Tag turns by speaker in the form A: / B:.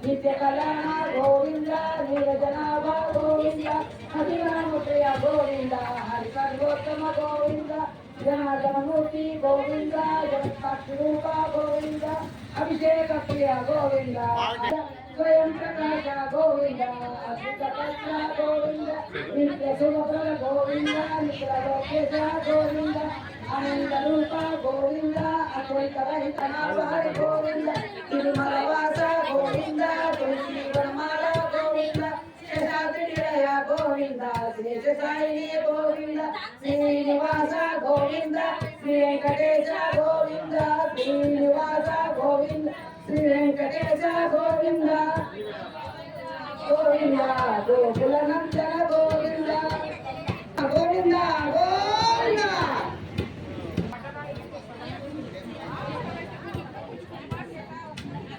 A: నిత్య కళ్యాణ గోవింద నీరజనాభ గోవింద అధిరామప్రియ గోవింద హరి సర్వోత్తమ గోవింద జనార్దనమూర్తి గోవింద జగత్సాక్షి రూప గోవింద అభిషేక ప్రియ గోవింద स्वयं प्रकाश गोविंद अद्भुत कथा गोविंद नित्य शुभप्रद गोविंद नित्य लोकेश गोविंद आनंद रूप गोविंद अद्वैत रहित नामहर गोविंद तिरुमल वास गोविंद तुलसी वनमाला गोविंद शेषाद्रिनिलय गोविंद शेष साई गोविंद श्रीनिवास गोविंद श्री वेंकटेश गोविंद श्रीनिवास गोविंद श्री वेंकटेश गोविंद गोविंद गोकुल